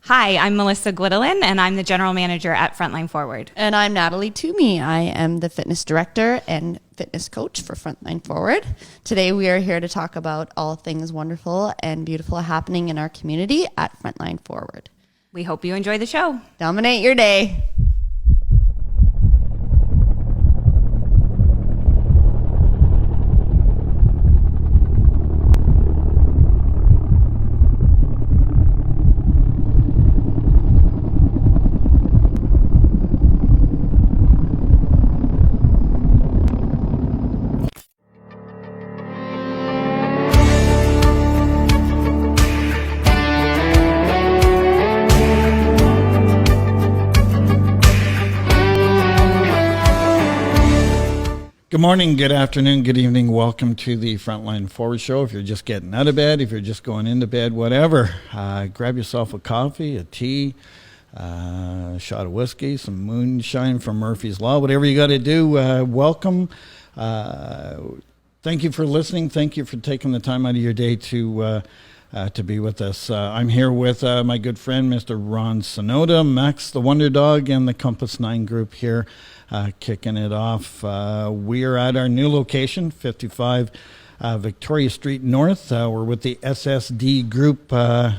Hi, I'm Melissa Glidolin, and I'm the General Manager at Frontline Forward. And I'm Natalie Toomey. I am the Fitness Director and Fitness Coach for Frontline Forward. Today we are here to talk about all things wonderful and beautiful happening in our community at Frontline Forward. We hope you enjoy the show. Dominate your day. Good morning, good afternoon, good evening. Welcome to the Frontline Forward Show. If you're just getting out of bed, if you're just going into bed, whatever, grab yourself a coffee, a tea, a shot of whiskey, some moonshine from Murphy's Law, whatever you got to do. Welcome. Thank you for listening. Thank you for taking the time out of your day to be with us. I'm here with my good friend, Mr. Ron Sonoda, Max the Wonder Dog, and the Compass 9 group here. Kicking it off. We are at our new location, 55 Victoria Street North. We're with the SSD group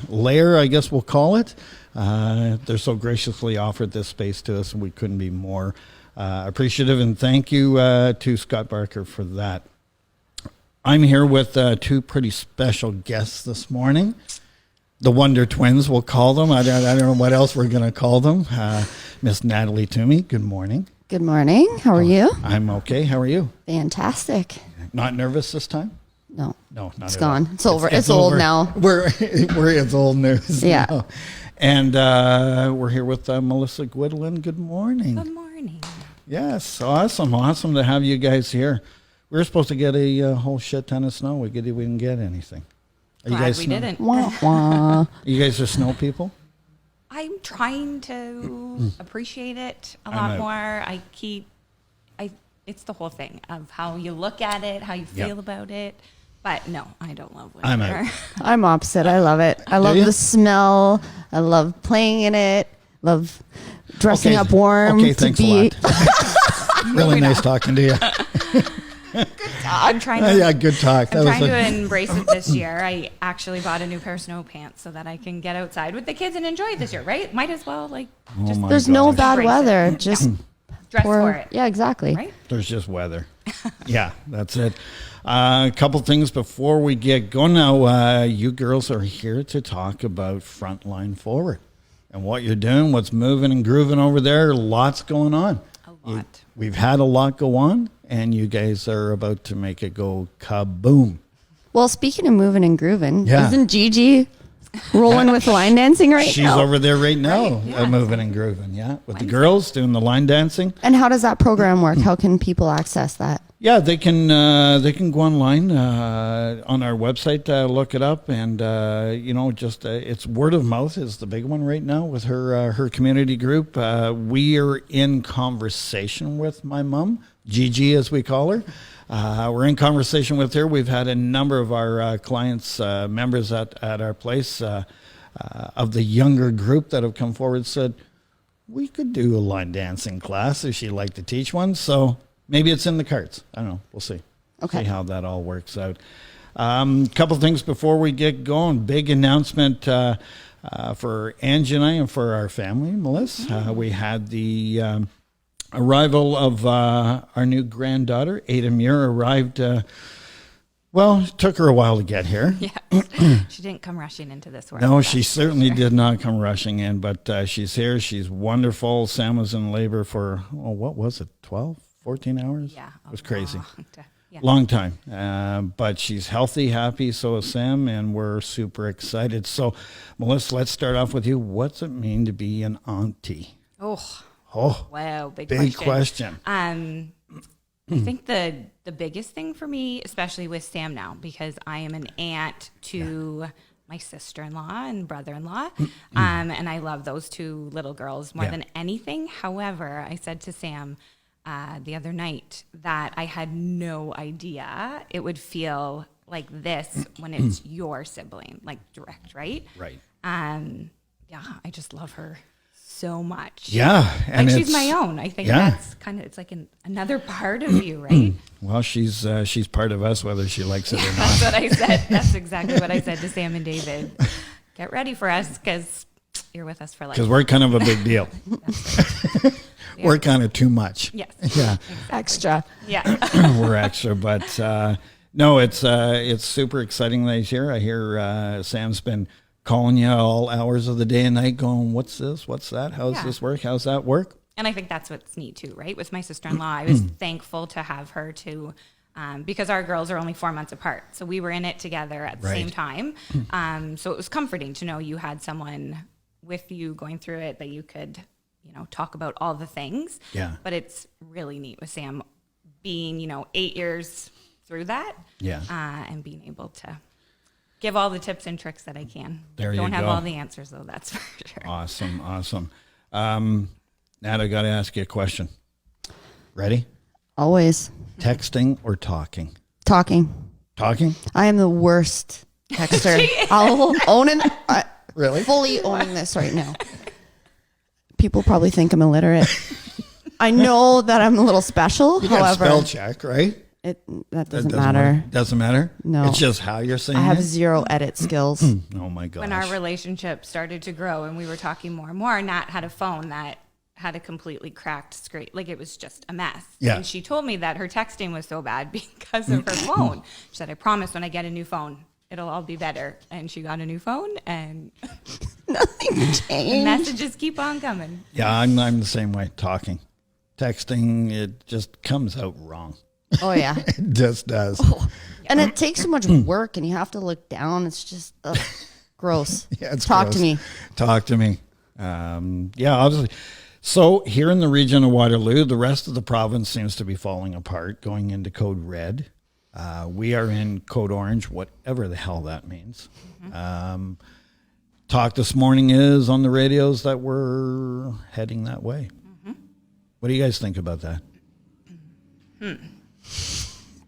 layer, I guess we'll call it. They're so graciously offered this space to us, and we couldn't be more appreciative. And thank you to Scott Barker for that. I'm here with two pretty special guests this morning. The Wonder Twins, we'll call them. I don't know what else we're going to call them. Miss Natalie Toomey, good morning. Good morning. How are you? I'm okay. How are you? Fantastic. Not nervous this time? No. No, not It's at gone. all. It's over. It's old now. It's old news. Yeah. Now. And we're here with Melissa Gwidolin. Good morning. Good morning. Yes, awesome to have you guys here. We were supposed to get a whole shit ton of snow. We didn't get anything. Are Glad you guys we snow? didn't. Wah, wah. You guys are snow people? I'm trying to appreciate it a lot more. It's the whole thing of how you look at it, how you feel about it. But no, I don't love winter. I'm out. I'm opposite. I love it. I love the smell. I love playing in it. Love dressing up warm. Okay, thanks a lot. Really nice talking to you. I'm trying to. Yeah, good talk. I'm trying to embrace it this year. I actually bought a new pair of snow pants so that I can get outside with the kids and enjoy it this year, right? Might as well, There's no bad Embrace weather. it. Just dress for it. Yeah, exactly. Right? There's just weather. Yeah, that's it. A couple things before we get going. Now, you girls are here to talk about Frontline Forward and what you're doing, what's moving and grooving over there. Lots going on. A lot. We've had a lot go on, and you guys are about to make it go kaboom. Well, speaking of moving and grooving, Yeah. isn't Gigi rolling with line dancing right She's now? over there right now, Right, yeah. moving and grooving, with the girls doing the line dancing. And how does that program work? How can people access that? Yeah, they can go online on our website, look it up, and it's word of mouth is the big one right now with her community group. We are in conversation with my mom, Gigi as we call her. We're in conversation with her. We've had a number of our clients, members at our place of the younger group that have come forward and said, we could do a line dancing class if she'd like to teach one. So maybe it's in the cards. I don't know. We'll see. Okay. See how that all works out. Couple things before we get going. Big announcement for Angie and I and for our family, Melissa. We had the arrival of our new granddaughter, Ada Muir, arrived. It took her a while to get here. Yeah. She didn't come rushing into this world. No, she certainly did not come rushing in, but she's here. She's wonderful. Sam was in labor for, what was it, 12, 14 hours? Yeah. It was crazy. Yeah. Long time. But she's healthy, happy, so is Sam, and we're super excited. So, Melissa, let's start off with you. What's it mean to be an auntie? Oh, wow. Big question. I think the biggest thing for me, especially with Sam now, because I am an aunt to my sister-in-law and brother-in-law, and I love those two little girls more than anything. However, I said to Sam the other night that I had no idea it would feel like this when it's your sibling, like direct, right? Right. yeah, I just love her so much. Yeah. And Like she's my own. I think yeah. that's kind of, it's like another part of you, right? Well, she's part of us, whether she likes it or not. That's what I said. That's exactly what I said to Sam and David. Get ready for us because you're with us for life. Because we're kind of a big deal. We're kind of too much. Yes. Yeah. Exactly. Extra. Yeah. We're extra, but no, it's super exciting that he's here. I hear Sam's been calling you all hours of the day and night going, what's this? What's that? How's this work? How's that work? And I think that's what's neat too, right? With my sister-in-law, I was thankful to have her to, because our girls are only 4 months apart. So we were in it together at the same time. So it was comforting to know you had someone with you going through it that you could, talk about all the things. Yeah. But it's really neat with Sam being, 8 years through that. Yeah. And being able to give all the tips and tricks that I can. There you Don't have go. all the answers though, that's for sure. Awesome. Nat, I got to ask you a question. Ready? Always. Texting or talking? Talking. Talking? I am the worst texter. I'll own it. Really? Fully owning this right now. People probably think I'm illiterate. I know that I'm a little special. You got However, spell check, right? that doesn't matter. Doesn't matter? No. It's just how you're saying I have it? zero edit skills. Oh, my gosh. When our relationship started to grow and we were talking more and more, Nat had a phone that had a completely cracked screen. Like it was just a mess. Yeah. And she told me that her texting was so bad because of her phone. She said, I promise when I get a new phone, it'll all be better. And she got a new phone and Nothing the changed. messages keep on coming. Yeah, I'm the same way. Talking. Texting, it just comes out wrong. Oh, yeah. It just does. And it takes so much work and you have to look down. It's just gross. Yeah, it's Talk gross. to me. Talk to me. Yeah, obviously. So here in the region of Waterloo, the rest of the province seems to be falling apart, going into code red. We are in code orange, whatever the hell that means. Talk this morning is on the radios that we're heading that way. What do you guys think about that?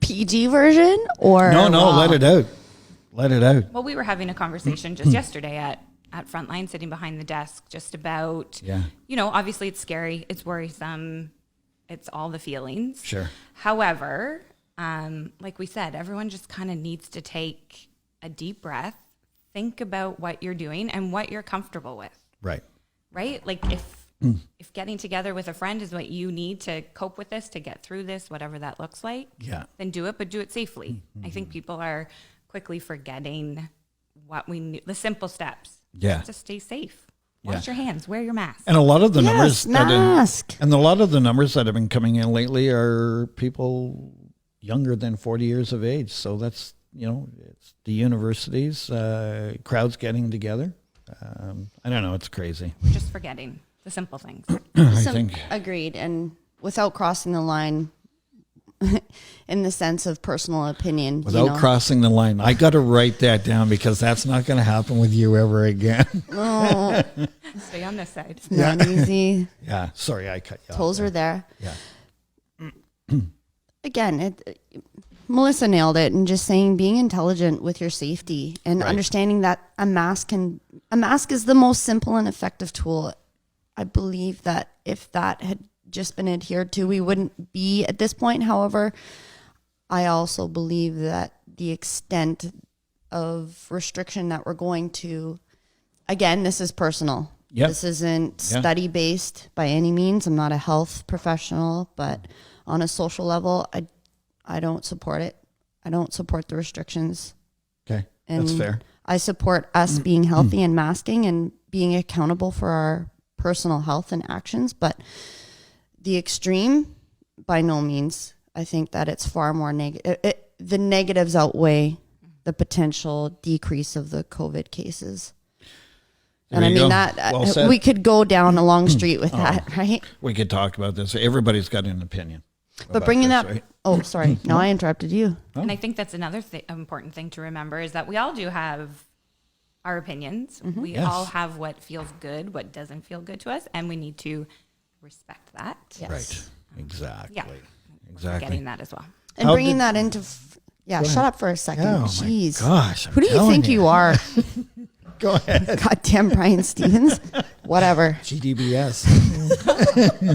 PG version or No, raw? let it out. Let it out. Well, we were having a conversation just yesterday at Frontline, sitting behind the desk, just about, obviously it's scary, it's worrisome, it's all the feelings. Sure. However, like we said, everyone just kind of needs to take a deep breath, think about what you're doing and what you're comfortable with, Right. right? Like if getting together with a friend is what you need to cope with this, to get through this, whatever that looks like, then do it, but do it safely. I think people are quickly forgetting what we knew, the simple steps. Yeah. Just to stay safe. Wash your hands, wear your mask. And a lot of the numbers mask. and a lot of the numbers that have been coming in lately are people younger than 40 years of age. So that's, it's the universities, crowds getting together. I don't know. It's crazy. We're just forgetting the simple things. I think. Agreed. And without crossing the line in the sense of personal opinion. Without crossing the line. I got to write that down because that's not going to happen with you ever again. Oh, Stay on this side. not easy. Yeah. Sorry, I cut you Toes off. are there. Yeah. Again, Melissa nailed it, and just saying being intelligent with your safety and understanding that a mask is the most simple and effective tool. I believe that if that had just been adhered to, we wouldn't be at this point. However, I also believe that the extent of restriction that we're going to, again, this is personal. Yep. This isn't study based by any means. I'm not a health professional, but on a social level, I don't support it. I don't support the restrictions. Okay. And That's fair. I support us being healthy and masking and being accountable for our personal health and actions. But the extreme, by no means. I think that it's far more negative. The negatives outweigh the potential decrease of the COVID cases. There And I you mean go. that Well said. we could go down a long street with that, right? We could talk about this. Everybody's got an opinion. But about bringing this, that, right? oh, sorry. No, I interrupted you. And I think that's another important thing to remember is that we all do have our opinions. We Yes. all have what feels good, what doesn't feel good to us, and we need to respect that. Yes. Right. Exactly. Yeah. Exactly. Getting that as well. And How bringing did- that into, shut up for a second. Oh, Jeez. my gosh. I'm Who do you telling think you are? Go ahead. Goddamn Brian Stevens. Whatever. GDBS.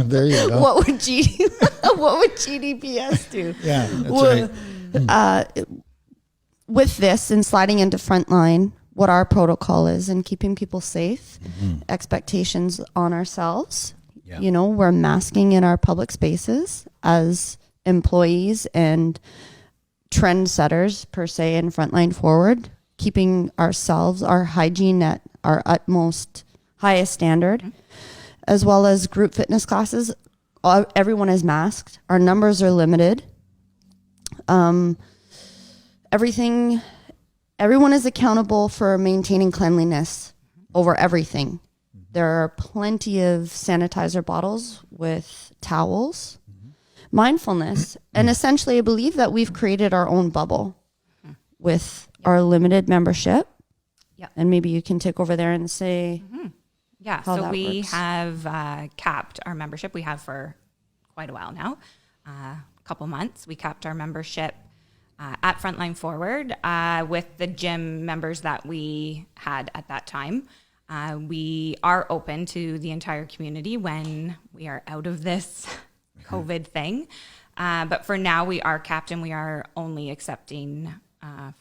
There you go. What would GDPS do? Yeah, that's Well, right. With this and sliding into Frontline, what our protocol is and keeping people safe, expectations on ourselves. Yeah. You know, we're masking in our public spaces as employees and trendsetters per se in Frontline Forward, keeping ourselves, our hygiene at our utmost highest standard, as well as group fitness classes. Everyone is masked. Our numbers are limited. Everyone is accountable for maintaining cleanliness over everything. There are plenty of sanitizer bottles with towels, mindfulness, and essentially I believe that we've created our own bubble with our limited membership. Yep. And maybe you can take over there and say, Yeah, how so that we works. have capped our membership. We have for quite a while now, a couple months. We capped our membership at Frontline Forward with the gym members that we had at that time. We are open to the entire community when we are out of this COVID thing. But for now, we are capped and we are only accepting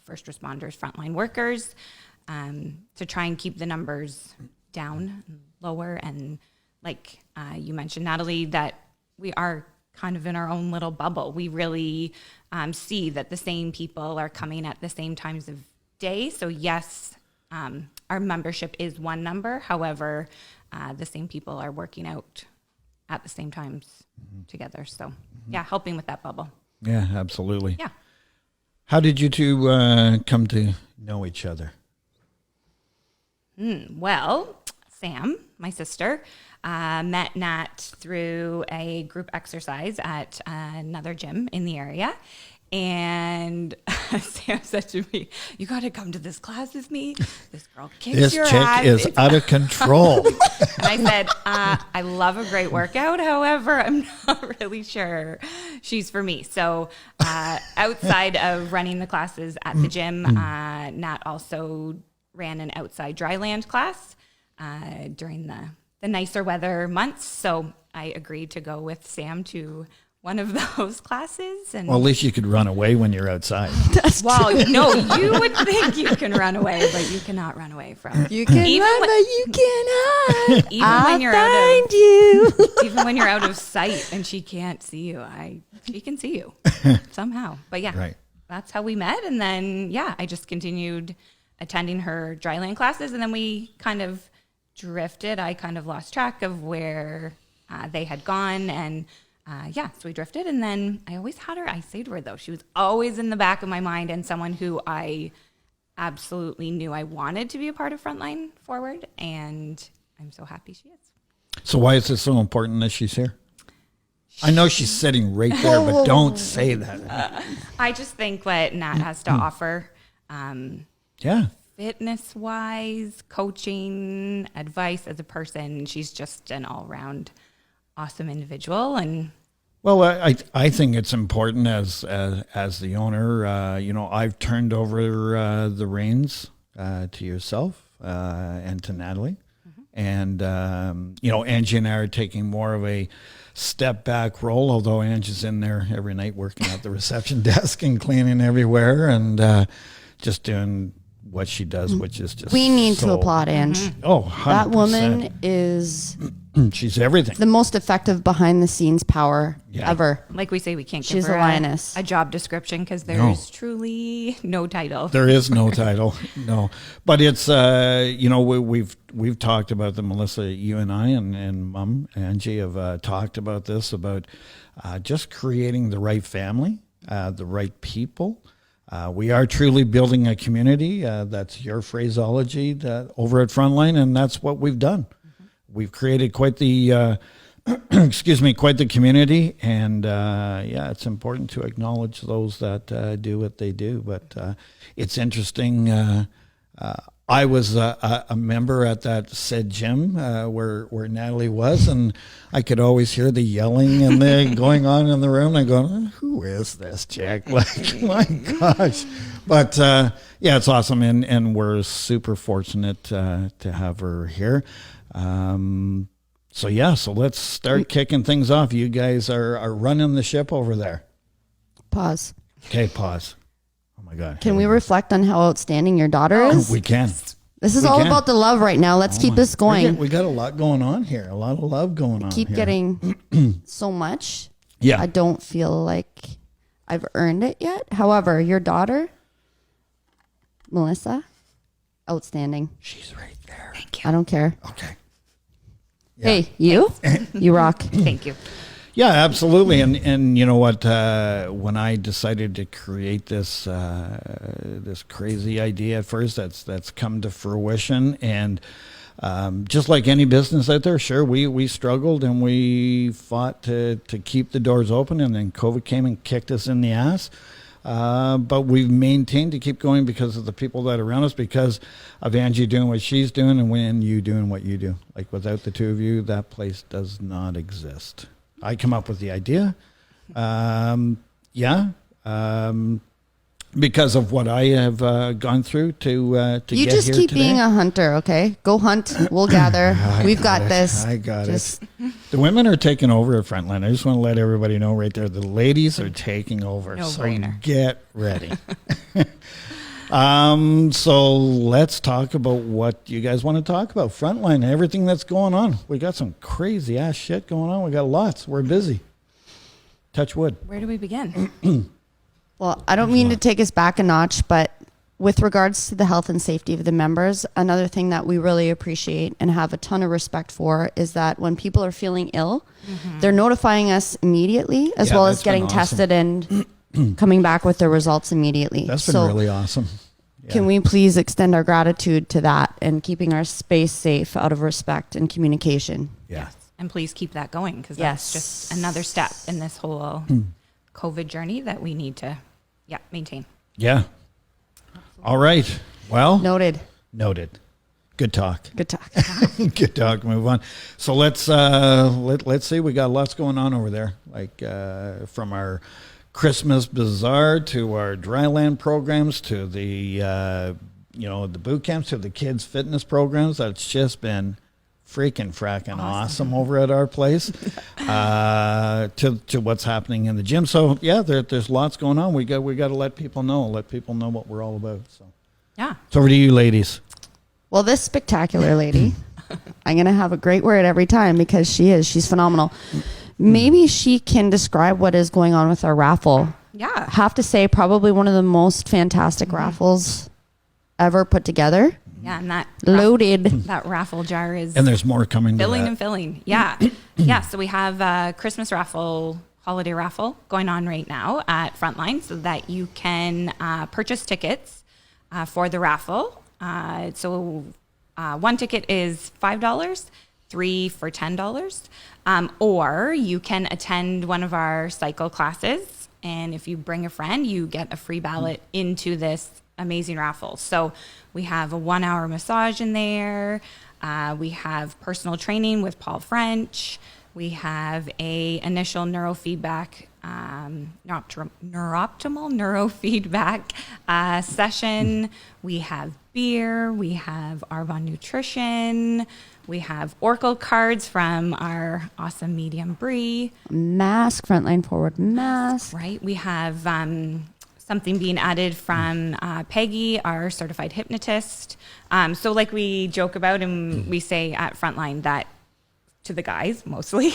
first responders, frontline workers, to try and keep the numbers down, lower. And like you mentioned, Natalie, that we are kind of in our own little bubble. We really see that the same people are coming at the same times of day. So yes, our membership is one number. However, the same people are working out at the same times together. So yeah, helping with that bubble. Yeah, absolutely. Yeah. How did you two come to know each other? Well, Sam, my sister, met Nat through a group exercise at another gym in the area. And Sam said to me, "You got to come to this class with me. This girl kicks This your chick ass." is out of control. And I said, I love a great workout. However, I'm not really sure she's for me. So outside of running the classes at the gym, Nat also ran an outside dryland class during the nicer weather months. So I agreed to go with Sam to one of those classes. And Well, at least you could run away when you're outside. well, no, you would think you can run away, but you cannot run away from. you can Even run, when- but you can hide. Even I'll when you're find you. even when you're out of sight and she can't see you, she can see you somehow. But yeah, Right. that's how we met. And then, yeah, I just continued attending her dryland classes. And then we kind of drifted. I kind of lost track of where they had gone. And so we drifted. And then I always had her. I say to her, though, she was always in the back of my mind and someone who I absolutely knew I wanted to be a part of Frontline Forward. And I'm so happy she is. So why is it so important that she's here? I know she's sitting right there, but don't say that. I just think what Nat has to offer, Yeah. fitness wise, coaching, advice as a person, she's just an all round awesome individual. And Well, I think it's important as the owner. I've turned over the reins to yourself and to Natalie, and Angie and I are taking more of a step back role. Although Angie's in there every night working at the reception desk and cleaning everywhere and just doing what she does, which is just We need to so- applaud Ange. Oh, 100%. That woman is She's everything. the most effective behind the scenes power Yeah. ever. like we say, we can't She's give her a lioness. a job description because there's truly no title. There is no title, no. But it's we've talked about the Melissa, you and I and Mom Angie have talked about this about just creating the right family, the right people. We are truly building a community. That's your phraseology over at Frontline, and that's what we've done. We've created quite the quite the community, and it's important to acknowledge those that do what they do. But it's interesting. I was a member at that said gym where Natalie was, and I could always hear the yelling and the going on in the room. And I go, who is this chick? Like, my gosh. But yeah, it's awesome, and we're super fortunate to have her here. So let's start kicking things off. You guys are running the ship over there. Pause. Okay, pause. Oh my God. Can we reflect on how outstanding your daughter is? We can. This is We all can. about the love right now. Let's keep this going. We got a lot going on here. A lot of love going on. Keep here. getting so much. Yeah. I don't feel like I've earned it yet. However, your daughter, Melissa, outstanding. She's right there. Thank you. I don't care. Okay. Hey, you? You rock. Thank you. Yeah, absolutely. And you know what? When I decided to create this this crazy idea at first, that's come to fruition. And just like any business out there, sure, we struggled and we fought to keep the doors open, and then COVID came and kicked us in the ass. But we've maintained to keep going because of the people that are around us, because of Angie doing what she's doing, and when you doing what you do. Like, without the two of you, that place does not exist. I come up with the idea. Because of what I have gone through to You get just here keep today. being a hunter, okay? Go hunt. We'll gather. We've got it. this. I got Just- it. The women are taking over at Frontline. I just want to let everybody know right there. The ladies are taking over. No so brainer. get ready. So let's talk about what you guys want to talk about. Frontline, everything that's going on. We got some crazy ass shit going on. We got lots. We're busy. Touch wood. Where do we begin? Well, I don't mean to take us back a notch, but with regards to the health and safety of the members, another thing that we really appreciate and have a ton of respect for is that when people are feeling ill, they're notifying us immediately, as Yeah, well that's as getting been awesome. tested and coming back with their results immediately. That's been really awesome. Yeah. Can we please extend our gratitude to that and keeping our space safe out of respect and communication? Yeah. And please keep that going, because Yes. that's just another step in this whole COVID journey that we need to maintain. Yeah. All right. Well, Noted. noted. Good talk. Good talk. Good talk. Move on. So let's see. We got lots going on over there. Like from our Christmas bazaar to our dryland programs to the the boot camps to the kids fitness programs. That's just been freaking fracking awesome over at our place. To what's happening in the gym. So yeah, there's lots going on. We got to let people know what we're all about. So Yeah. it's over to you, ladies. Well, this spectacular lady, I'm going to have a great word every time because she's phenomenal. Maybe she can describe what is going on with our raffle. Yeah. Have to say, probably one of the most fantastic raffles ever put together. Yeah. And that Loaded. that raffle jar is And there's more coming. filling to and that. filling. Yeah. Yeah. So we have a Christmas raffle, holiday raffle going on right now at Frontline, so that you can purchase tickets for the raffle. So one ticket is $5, 3 for $10. Or you can attend one of our cycle classes. And if you bring a friend, you get a free ballot into this amazing raffle. So we have a 1-hour massage in there. We have personal training with Paul French. We have a initial neurofeedback, neurooptimal neurofeedback session. We have beer. We have Arbonne Nutrition. We have Oracle cards from our awesome medium Brie. Mask, Frontline Forward mask. Right. We have something being added from Peggy, our certified hypnotist. So like we joke about and we say at Frontline that to the guys mostly,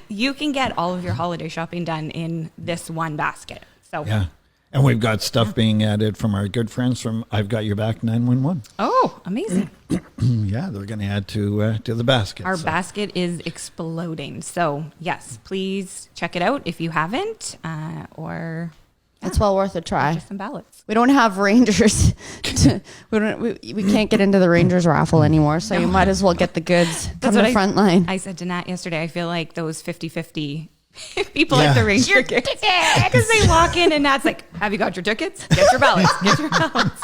you can get all of your holiday shopping done in this one basket. So Yeah. And we've got stuff being added from our good friends from I've Got Your Back 911. Oh, amazing. Yeah, they're going to add to the basket. Our so. basket is exploding. So yes, please check it out if you haven't, or It's well worth a try. just some ballots. We don't have Rangers. We can't get into the Rangers raffle anymore, so you might as well get the goods from the Frontline. I said to Nat yesterday, I feel like those 50-50 people Yeah. at the Ranger tickets. Because they walk in and Nat's like, have you got your tickets? Get your ballots. Get your ballots.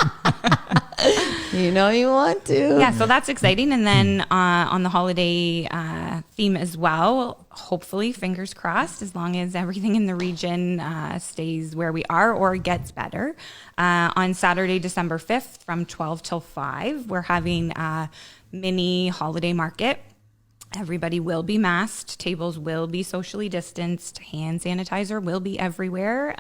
You know you want to. Yeah, so that's exciting. And then on the holiday theme as well, hopefully, fingers crossed, as long as everything in the region stays where we are or gets better. On Saturday, December 5th, from 12 till 5, we're having a mini holiday market. Everybody will be masked. Tables will be socially distanced. Hand sanitizer will be everywhere.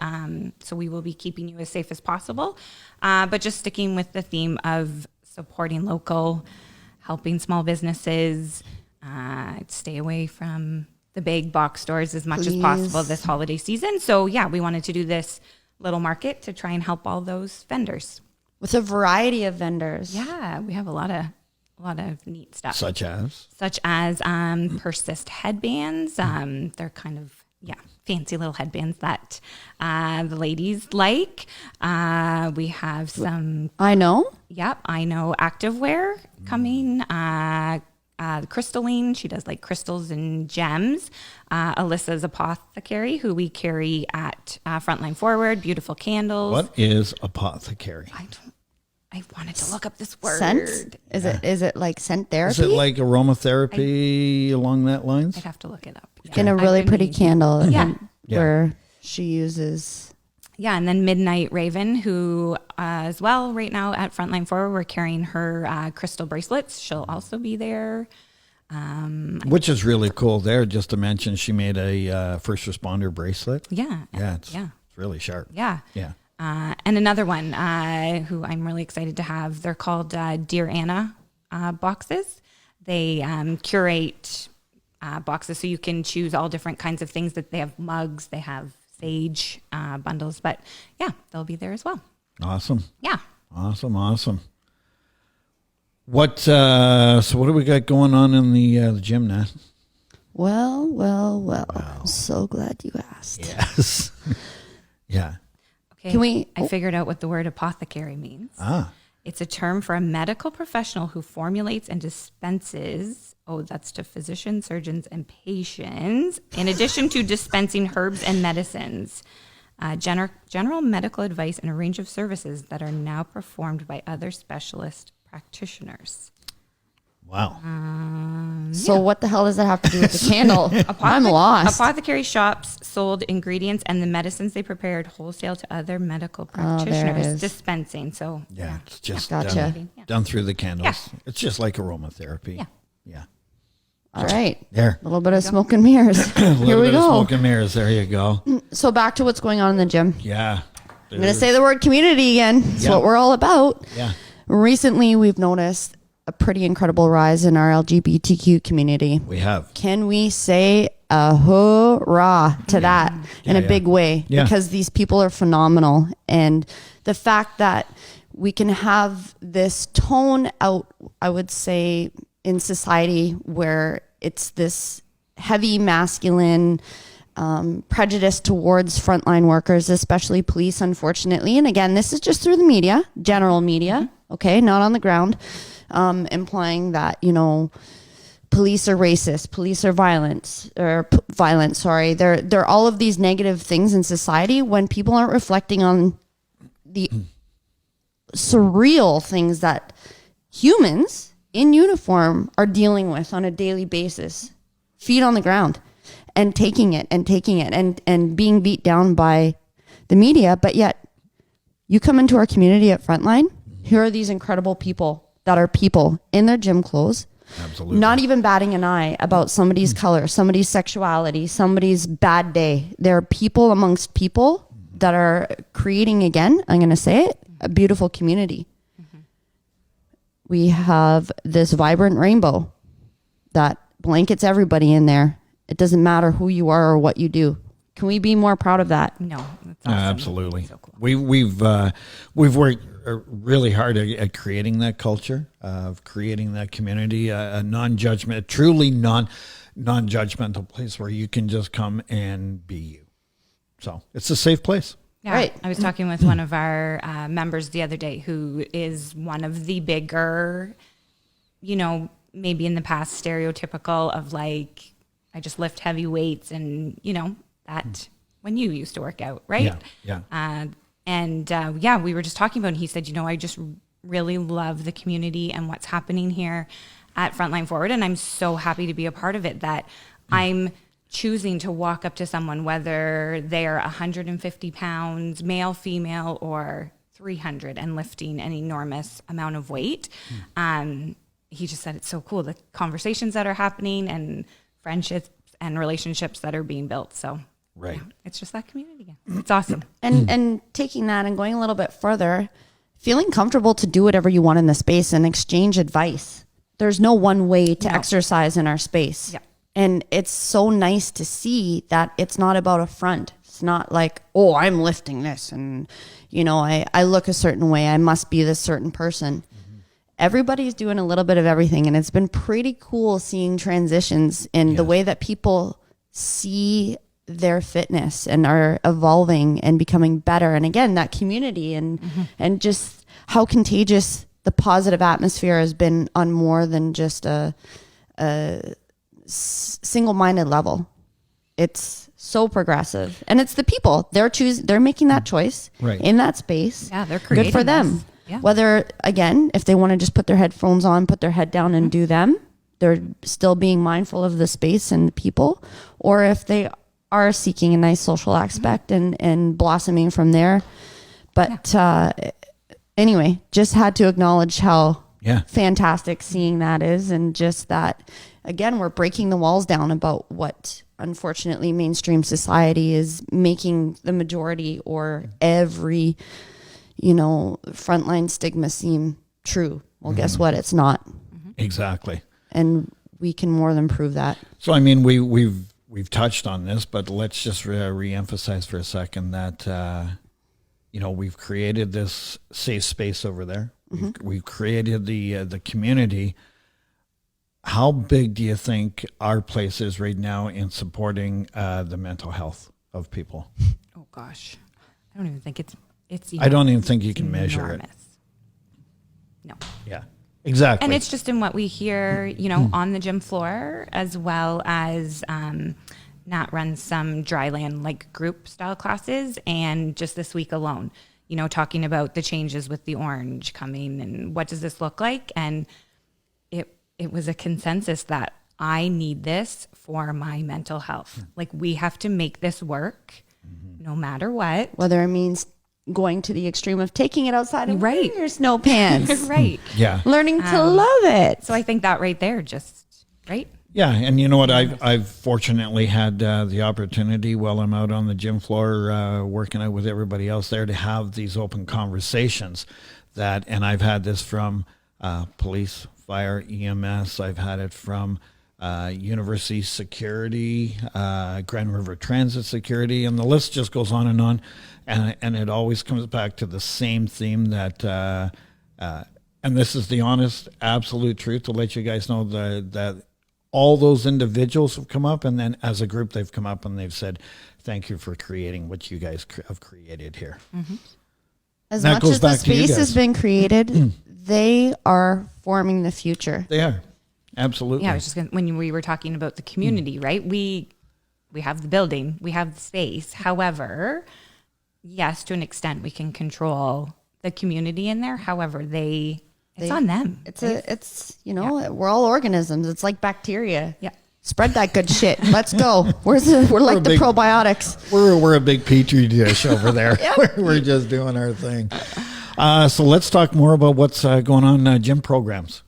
So we will be keeping you as safe as possible. But just sticking with the theme of supporting local, helping small businesses, stay away from the big box stores as much as possible this holiday season. So yeah, we wanted to do this little market to try and help all those vendors. With a variety of vendors. Yeah, we have a lot of neat stuff. Such as Persist headbands. They're kind of fancy little headbands that the ladies like. We have some I know activewear coming. Crystalline, she does like crystals and gems. Alyssa's Apothecary, who we carry at Frontline Forward. Beautiful candles. What is apothecary? I wanted to look up this word. Scent? Is it like scent therapy? Is it like aromatherapy along that lines? I'd have to look it up. Yeah. In a really pretty candle. Yeah. Where she uses. Yeah, and then Midnight Raven, who as well right now at Frontline Forward, we're carrying her crystal bracelets. She'll also be there. Which is really cool there. Just to mention, she made a first responder bracelet. Yeah. It's really sharp. Yeah. Yeah. And another one who I'm really excited to have, they're called Dear Anna boxes. They curate boxes so you can choose all different kinds of things. That they have mugs, they have sage bundles, but yeah, they'll be there as well. Awesome. Yeah. Awesome. What so what do we got going on in the gym, Nat? Well. I'm so glad you asked. Yes. Yeah. Okay. I figured out what the word apothecary means. Ah. It's a term for a medical professional who formulates and dispenses, that's to physicians, surgeons, and patients, in addition to dispensing herbs and medicines, general medical advice, and a range of services that are now performed by other specialist practitioners. Wow. So what the hell does that have to do with the candle? I'm lost. Apothecary shops sold ingredients and the medicines they prepared wholesale to other medical practitioners dispensing. So yeah, it's just Gotcha. done through the candles. Yeah. It's just like aromatherapy. Yeah. All right. There. A little bit of smoke and mirrors. Here we go. Smoke and mirrors. There you go. So back to what's going on in the gym. Yeah. I'm going to say the word community again. It's what we're all about. Yeah. Recently, we've noticed a pretty incredible rise in our LGBTQ community. We have. Can we say a hurrah to that in a big way? Yeah. Because these people are phenomenal. And the fact that we can have this tone out, I would say, in society where it's this heavy masculine prejudice towards frontline workers, especially police, unfortunately. And again, this is just through the media, general media, okay, not on the ground. Implying that, police are racist, police are violent. Sorry. They're all of these negative things in society when people aren't reflecting on the surreal things that humans in uniform are dealing with on a daily basis. Feet on the ground and taking it and being beat down by the media. But yet you come into our community at Frontline, here are these incredible people that are people in their gym clothes, Absolutely. not even batting an eye about somebody's color, somebody's sexuality, somebody's bad day. There are people amongst people that are creating, again, I'm going to say it, a beautiful community. We have this vibrant rainbow that blankets everybody in there. It doesn't matter who you are or what you do. Can we be more proud of that? No, that's awesome. Absolutely. So cool. We've worked really hard at creating that culture, of creating that community, a non-judgment, truly non-judgmental place where you can just come and be you. So it's a safe place. Yeah, Right. I was talking with one of our members the other day who is one of the bigger, maybe in the past stereotypical of like, I just lift heavy weights and, that when you used to work out, right? Yeah. We were just talking about it, and he said, I just really love the community and what's happening here at Frontline Forward. And I'm so happy to be a part of it, that I'm choosing to walk up to someone, whether they're 150 pounds, male, female, or 300, and lifting an enormous amount of weight. He just said it's so cool, the conversations that are happening and friendships and relationships that are being built. So Right. yeah, it's just that community again. It's awesome. And taking that and going a little bit further, feeling comfortable to do whatever you want in the space and exchange advice. There's no one way to exercise in our space. Yeah. And it's so nice to see that it's not about a front. It's not like, oh, I'm lifting this and, you know, I look a certain way. I must be this certain person. Everybody's doing a little bit of everything. And it's been pretty cool seeing transitions in the way that people see their fitness and are evolving and becoming better. And again, that community and just how contagious the positive atmosphere has been on more than just a single-minded level. It's so progressive, and it's the people. They're making that choice in that space. Yeah, they're creating good for them. this. Yeah. Whether, again, if they want to just put their headphones on, put their head down and do them, they're still being mindful of the space and the people, or if they are seeking a nice social aspect and blossoming from there. But anyway, just had to acknowledge how fantastic seeing that is. And just that, again, we're breaking the walls down about what, unfortunately, mainstream society is making the majority or every, frontline stigma seem true. Well, guess what? It's not. Exactly. And we can more than prove that. So, I mean, we've touched on this, but let's just re-emphasize for a second that, we've created this safe space over there. We've created the community. How big do you think our place is right now in supporting the mental health of people? Oh gosh, I don't even think it's. I don't even think you can measure it. No. Yeah, exactly. And it's just in what we hear, on the gym floor, as well as Nat runs some dryland like group style classes, and just this week alone, talking about the changes with the orange coming and what does this look like, and it was a consensus that I need this for my mental health. Like, we have to make this work no matter what. Whether it means going to the extreme of taking it outside and wearing your snow Right. pants. Right. Yeah. Learning to love it. So I think that right there, just right. Yeah, and you know what? I've fortunately had the opportunity while I'm out on the gym floor working out with everybody else there to have these open conversations. And I've had this from police, fire, EMS. I've had it from university security, Grand River Transit security, and the list just goes on and on. And it always comes back to the same theme that, and this is the honest, absolute truth to let you guys know that all those individuals have come up, and then as a group they've come up and they've said, thank you for creating what you guys have created here. As That much goes as the back to you space guys. has been created, they are forming the future. They are. Absolutely. Yeah, I was just when we were talking about the community, right? We have the building, we have the space. However, yes, to an extent, we can control the community in there. However, it's on them. We're all organisms. It's like bacteria. Yeah. Spread that good shit. Let's go. We're like the probiotics. We're a big petri dish over there. We're just doing our thing. So let's talk more about what's going on gym programs.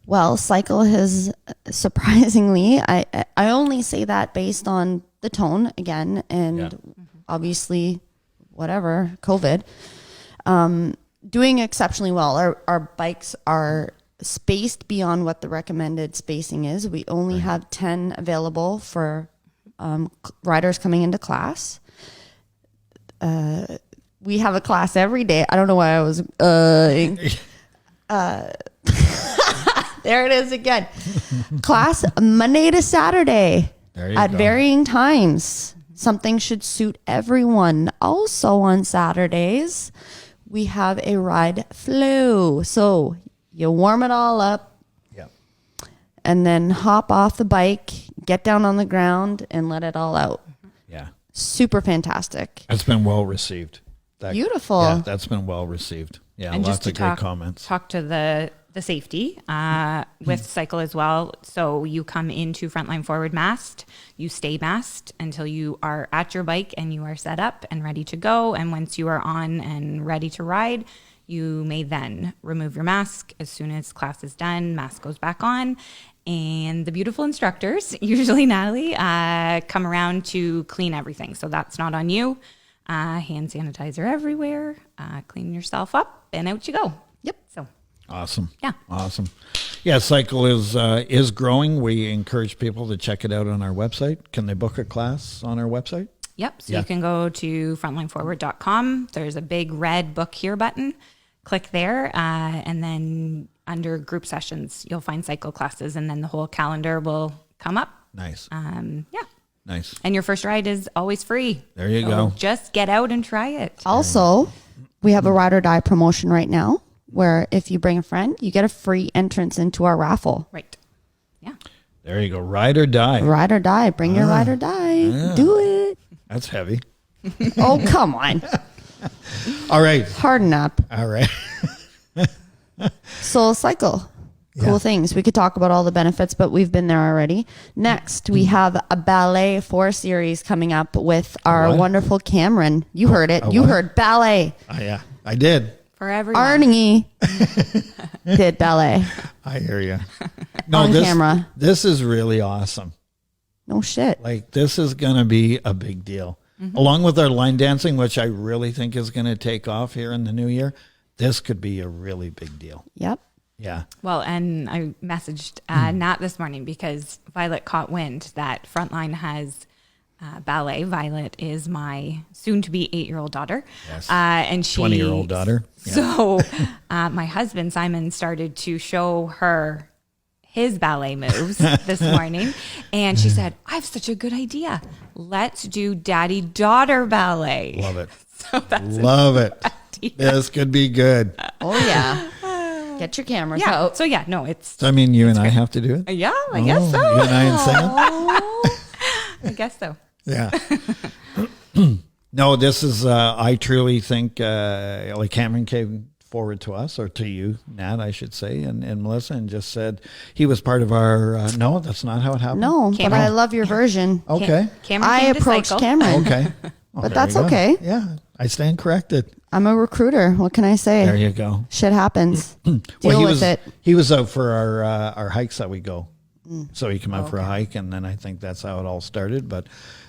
Well, Cycle has surprisingly, I only say that based on the tone again, and obviously, whatever, COVID, doing exceptionally well. Our bikes are spaced beyond what the recommended spacing is. We only have 10 available for riders coming into class. We have a class every day. I don't know why I was there it is again. Class Monday to Saturday at varying times. Something should suit everyone. Also on Saturdays, we have a ride flow. So you warm it all up and then hop off the bike, get down on the ground and let it all out. Yeah. Super fantastic. That's been well received. Beautiful. Yeah, that's been well received. Yeah, And lots just to of great talk, comments. talk to the safety with cycle as well. So you come into Frontline Forward masked, you stay masked until you are at your bike and you are set up and ready to go. And once you are on and ready to ride, you may then remove your mask as soon as class is done. Mask goes back on. And the beautiful instructors, usually Natalie, come around to clean everything. So that's not on you. Hand sanitizer everywhere. Clean yourself up and out you go. Yep. So Awesome. Yeah. Awesome. Yeah, Cycle is growing. We encourage people to check it out on our website. Can they book a class on our website? Yep. So Yeah. you can go to frontlineforward.com. There's a big red book here button. Click there. And then under group sessions, you'll find cycle classes, and then the whole calendar will come up. Nice. Yeah. Nice. And your first ride is always free. There you So go. Just get out and try it. Also, we have a ride or die promotion right now where if you bring a friend, you get a free entrance into our raffle. Right. Yeah. There you go. Ride or die. Ride or die. Bring your ride or die. Do it. That's heavy. Oh, come on. All right. Harden up. All right. Soul Cycle. Cool Yeah. things. We could talk about all the benefits, but we've been there already. Next, we have a ballet 4 series coming up with our what? wonderful Cameron. You heard it. You what? heard ballet. Oh, yeah, I did. For everyone. Arnie did ballet I hear you. on camera. This is really awesome. No shit. Like, this is going to be a big deal. Along with our line dancing, which I really think is going to take off here in the new year, this could be a really big deal. Yep. Yeah. Well, and I messaged Nat this morning because Violet caught wind that Frontline has ballet. Violet is my soon-to-be 8-year-old daughter. Yes. And she 20-year-old daughter. Yeah. So my husband, Simon, started to show her his ballet moves this morning. And she said, I have such a good idea. Let's do daddy-daughter ballet. Love it. So that's Love it. idea. This could be good. Oh, yeah. Get your cameras Yeah. out. So yeah, no, it's So, I mean, you and I have to do it? yeah, I guess so. You and I and Sam? I guess so. Yeah. No, this is, I truly think, like Cameron came forward to us, or to you, Nat, I should say, and Melissa, and just said he was part of our, no, that's not how it happened. No, but Cameron. I love your version. Okay. Cameron I came to approached cycle. Cameron. Okay. Well, But there that's you go. okay. Yeah. I stand corrected. I'm a recruiter. What can I say? There you go. Shit happens. Deal Well, with it. He was out for our hikes that we go. So he came out for a hike, and then I think that's how it all started. But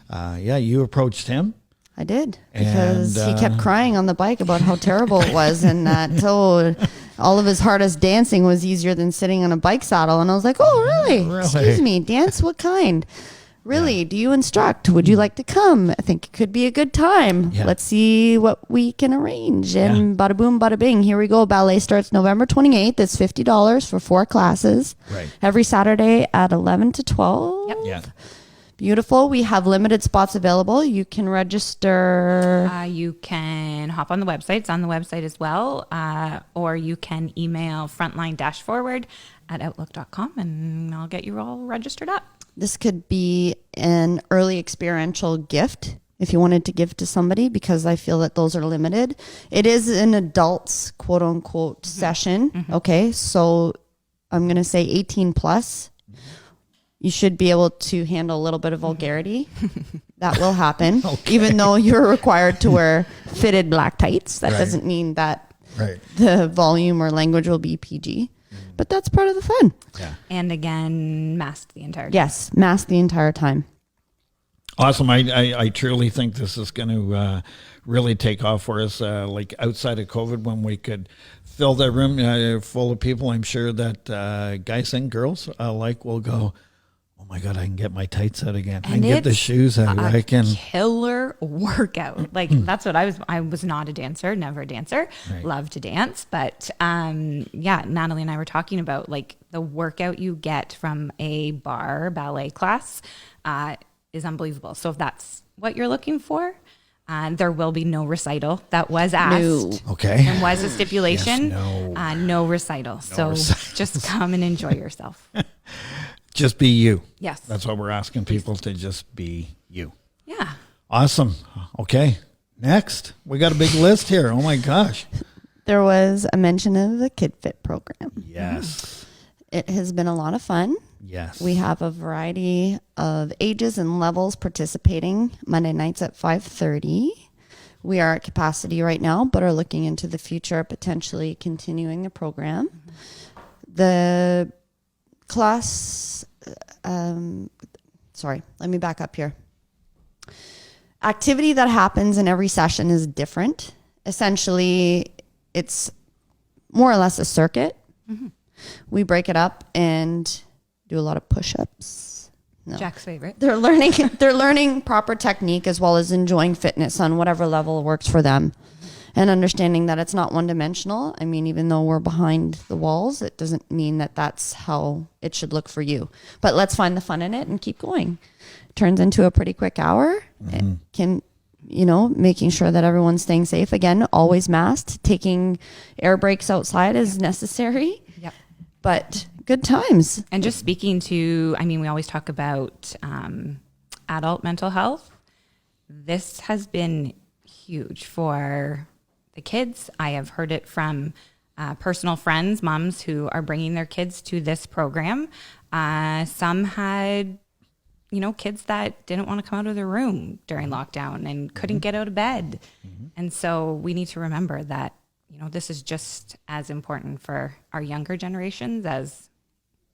yeah, you approached him. I did because And, he kept crying on the bike about how terrible it was, and that all of his hardest dancing was easier than sitting on a bike saddle. And I was like, "Oh, really? Really? Excuse me, dance? What kind? Really? Do you instruct? Would you like to come? I think it could be a good time. Yeah. Let's see what we can arrange." And bada boom, bada bing. Here we go. Ballet starts November 28th. It's $50 for 4 classes. Right. Every Saturday at 11 to 12. Yep. Yeah. Beautiful. We have limited spots available. You can register. You can hop on the website. It's on the website as well. Or you can email frontline-forward@outlook.com and I'll get you all registered up. This could be an early experiential gift if you wanted to give to somebody, because I feel that those are limited. It is an adults, quote unquote, session. Okay. So I'm going to say 18 plus. You should be able to handle a little bit of vulgarity. That will happen. Even though you're required to wear fitted black tights. That Right. doesn't mean that Right. the volume or language will be PG. But that's part of the fun. Yeah. And again, masked the entire time. Yes, mask the entire time. Awesome. I truly think this is going to really take off for us. Like outside of COVID, when we could fill that room full of people, I'm sure that guys and girls alike will go, oh my God, I can get my tights out again. I can get the it's shoes out. I can. Killer workout. Like that's what I was not a dancer, never a dancer. Right. Love to dance. But yeah, Natalie and I were talking about like the workout you get from a bar ballet class is unbelievable. So if that's what you're looking for, there will be no recital. That was asked. No. Okay. And was a stipulation. Yes, no recital. So recital. just come and enjoy yourself. Just be you. Yes. That's what we're asking people, to just be you. Yeah. Awesome. Okay. Next, we got a big list here. Oh my gosh. there was a mention of the Kid Fit program. Yes. It has been a lot of fun. Yes. We have a variety of ages and levels participating Monday nights at 5:30. We are at capacity right now, but are looking into the future, potentially continuing the program. The class, sorry, let me back up here. Activity that happens in every session is different. Essentially, it's more or less a circuit. We break it up and do a lot of push-ups. No. Jack's favorite. They're learning proper technique as well as enjoying fitness on whatever level works for them. And understanding that it's not one-dimensional. I mean, even though we're behind the walls, it doesn't mean that that's how it should look for you. But let's find the fun in it and keep going. Turns into a pretty quick hour. It can, making sure that everyone's staying safe. Again, always masked. Taking air breaks outside is necessary. Yep. But good times. And just speaking to, we always talk about adult mental health. This has been huge for the kids. I have heard it from personal friends, moms who are bringing their kids to this program. Some had, kids that didn't want to come out of their room during lockdown and couldn't get out of bed. And so we need to remember that, this is just as important for our younger generations as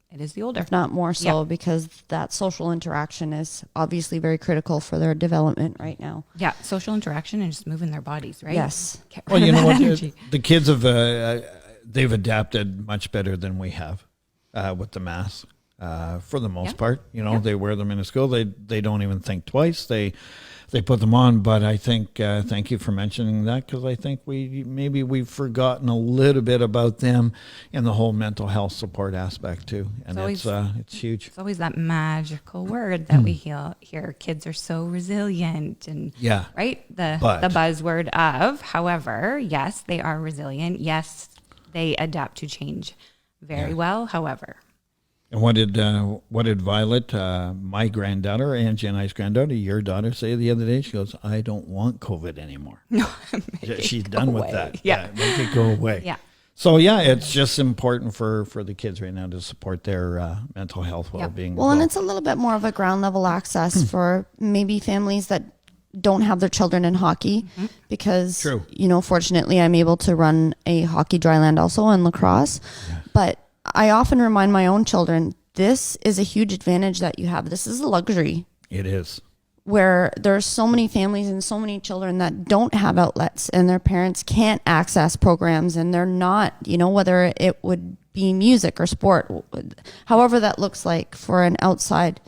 it is the older. If not more so, because that social interaction is obviously very critical for their development right now. Yeah, social interaction and just moving their bodies, right? Yes. Well, you know what? The kids have they've adapted much better than we have with the masks for the most part. They wear them in school. They don't even think twice. They put them on. But I think thank you for mentioning that, because I think we've forgotten a little bit about them in the whole mental health support aspect too. And it's huge. It's always that magical word that we hear. Kids are so resilient and right? The buzzword of, however, yes, they are resilient. Yes, they adapt to change very well. However. And what did Violet, my granddaughter, Angie and I's granddaughter, your daughter, say the other day? She goes, "I don't want COVID anymore." No, she's done with that. Yeah, make it go away. Yeah. So it's just important for the kids right now to support their mental health well-being. Well, and it's a little bit more of a ground level access for maybe families that don't have their children in hockey, because fortunately I'm able to run a hockey dryland also in lacrosse, but I often remind my own children, this is a huge advantage that you have. This is a luxury. It is. Where there are so many families and so many children that don't have outlets and their parents can't access programs, and they're not, whether it would be music or sport, however that looks like for an outside,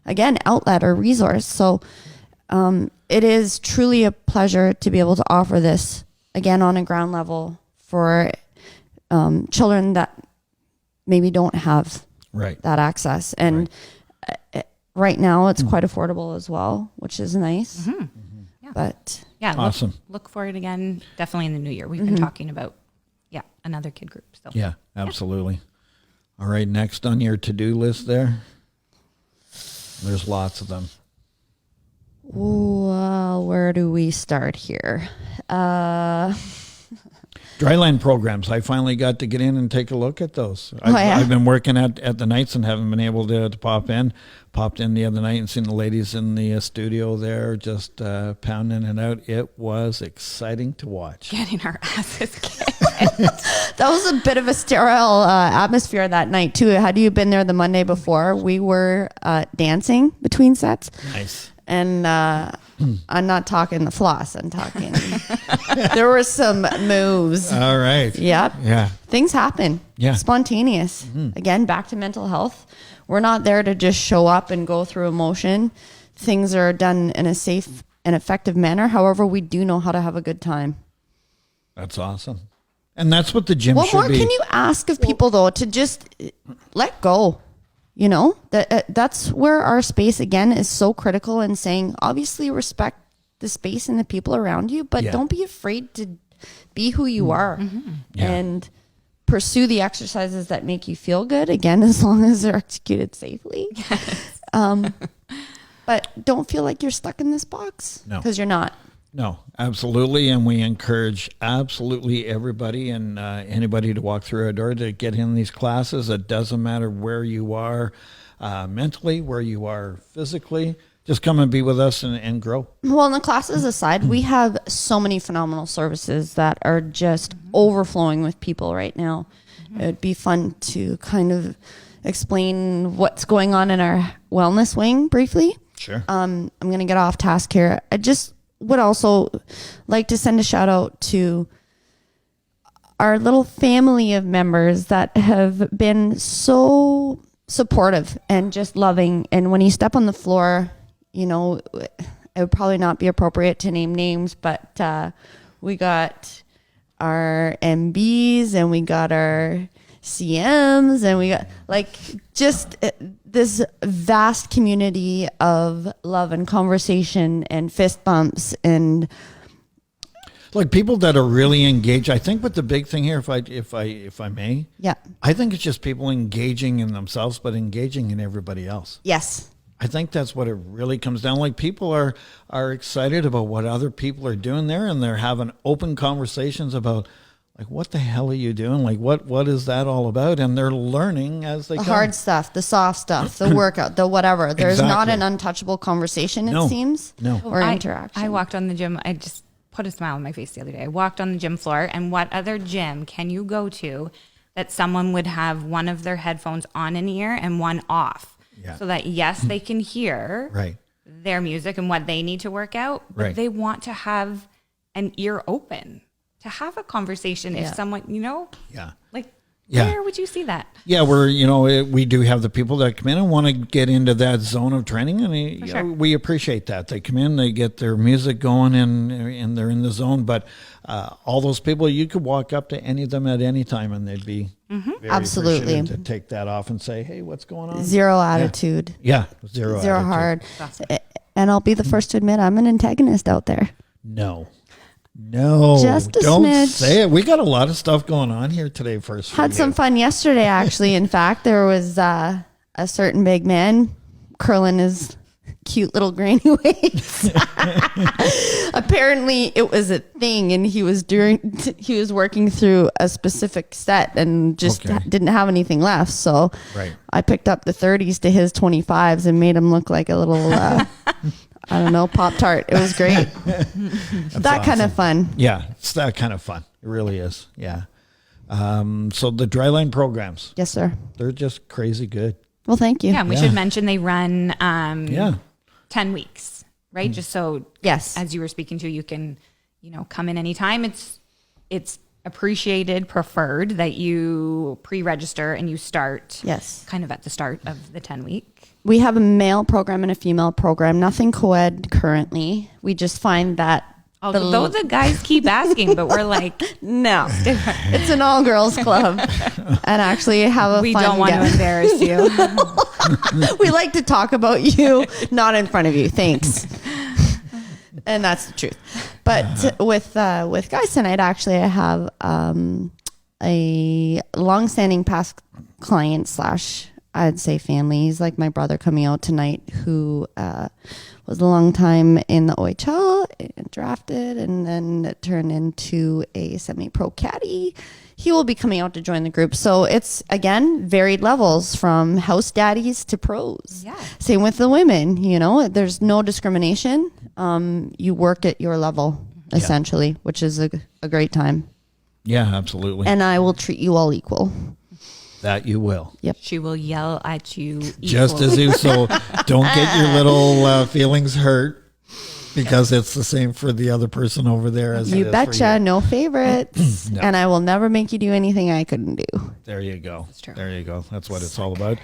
again, outlet or resource. So it is truly a pleasure to be able to offer this, again, on a ground level for children that maybe don't have that access. And right now it's quite affordable as well, which is nice. Yeah. But awesome. Look for it again, definitely in the new year. We've been talking about, another kid group. So yeah, absolutely. All right. Next on your to-do list there. There's lots of them. Well, where do we start here? Dryland programs. I finally got to get in and take a look at those. I've been working at the nights and haven't been able to pop in. Popped in the other night and seen the ladies in the studio there just pounding it out. It was exciting to watch. Getting our asses kicked. That was a bit of a sterile atmosphere that night too. Had you been there the Monday before, we were dancing between sets. Nice. And I'm not talking the floss. I'm talking. There were some moves. All right. Yep. Yeah. Things happen. Yeah. Spontaneous. Again, back to mental health. We're not there to just show up and go through emotion. Things are done in a safe and effective manner. However, we do know how to have a good time. That's awesome. And that's what the gym should be. What more can you ask of people, though, to just let go? That's where our space, again, is so critical in saying, obviously, respect the space and the people around you, but don't be afraid to be who you are and pursue the exercises that make you feel good, again, as long as they're executed safely. Yes. But don't feel like you're stuck in this box, because you're not. No, absolutely. And we encourage absolutely everybody and anybody to walk through our door to get in these classes. It doesn't matter where you are mentally, where you are physically. Just come and be with us and grow. Well, and the classes aside, we have so many phenomenal services that are just overflowing with people right now. It'd be fun to kind of explain what's going on in our wellness wing briefly. Sure. I'm going to get off task here. I just would also like to send a shout out to our little family of members that have been so supportive and just loving. And when you step on the floor, you know, it would probably not be appropriate to name names, but we got our MBs and we got our CMs and we got like just this vast community of love and conversation and fist bumps and like people that are really engaged. I think what the big thing here, if I may, yeah, I think it's just people engaging in themselves, but engaging in everybody else. yes. I think that's what it really comes down. Like people are excited about what other people are doing there, and they're having open conversations about like what the hell are you doing? Like what is that all about? And they're learning as they The come. hard stuff, the soft stuff, the workout, the whatever. There's not Exactly. an untouchable conversation, it No. seems, No. or interaction. I walked on the gym. I just put a smile on my face the other day. I walked on the gym floor, and what other gym can you go to that someone would have one of their headphones on an ear and one off? Yeah. So that, yes, they can hear Right. their music and what they need to work out, but Right. they want to have an ear open to have a conversation. Yeah. If someone, Yeah. like, Yeah. where would you see that? Yeah, we do have the people that come in and want to get into that zone of training, and sure. we appreciate that. They come in, they get their music going, and they're in the zone. But all those people, you could walk up to any of them at any time, and they'd be very Absolutely. appreciative to take that off and say, "Hey, what's going on?" Zero attitude, Yeah, zero attitude. hard. Awesome. And I'll be the first to admit I'm an antagonist out there. No, Just a don't smidge. say it. We got a lot of stuff going on here today. First, for Had some you. fun yesterday, actually. In fact, there was a certain big man curling his cute little granny waist. Apparently, it was a thing, and he was working through a specific set and just Okay. didn't have anything left. So Right. I picked up the 30s to his 25s and made him look like a little. I don't know, Pop-Tart. It was great. That kind of fun. Yeah, it's that kind of fun. It really is. Yeah. So the dryline programs, Yes, sir. they're just crazy good. Well, thank you. Yeah, and we Yeah. should mention they run Yeah. 10 weeks, right? Just so, Yes. as you were speaking to, you can, come in anytime. It's appreciated, preferred that you pre-register and you start Yes. kind of at the start of the 10-week. We have a male program and a female program. Nothing co-ed currently. We just find that Although the guys keep asking, but we're like, no, it's an all-girls club, and actually have a we fun don't want to get- embarrass you. We like to talk about you, not in front of you. Thanks. And that's the truth. But with guys tonight, actually, I have a long-standing past client / I'd say family. He's like my brother coming out tonight, who was a long time in the OHL and drafted, and then turned into a semi-pro caddy. He will be coming out to join the group. So it's, again, varied levels from house daddies to pros. Yeah. Same with the women, there's no discrimination. You work at your level, essentially, which is a great time. Yeah, absolutely. And I will treat you all equal. That you will. She will yell at you. Just equally. as you, so don't get your little feelings hurt because it's the same for the other person over there as You it is betcha, for you. no favorites. No. And I will never make you do anything I couldn't do. There you go. true. There you go. That's what it's all about.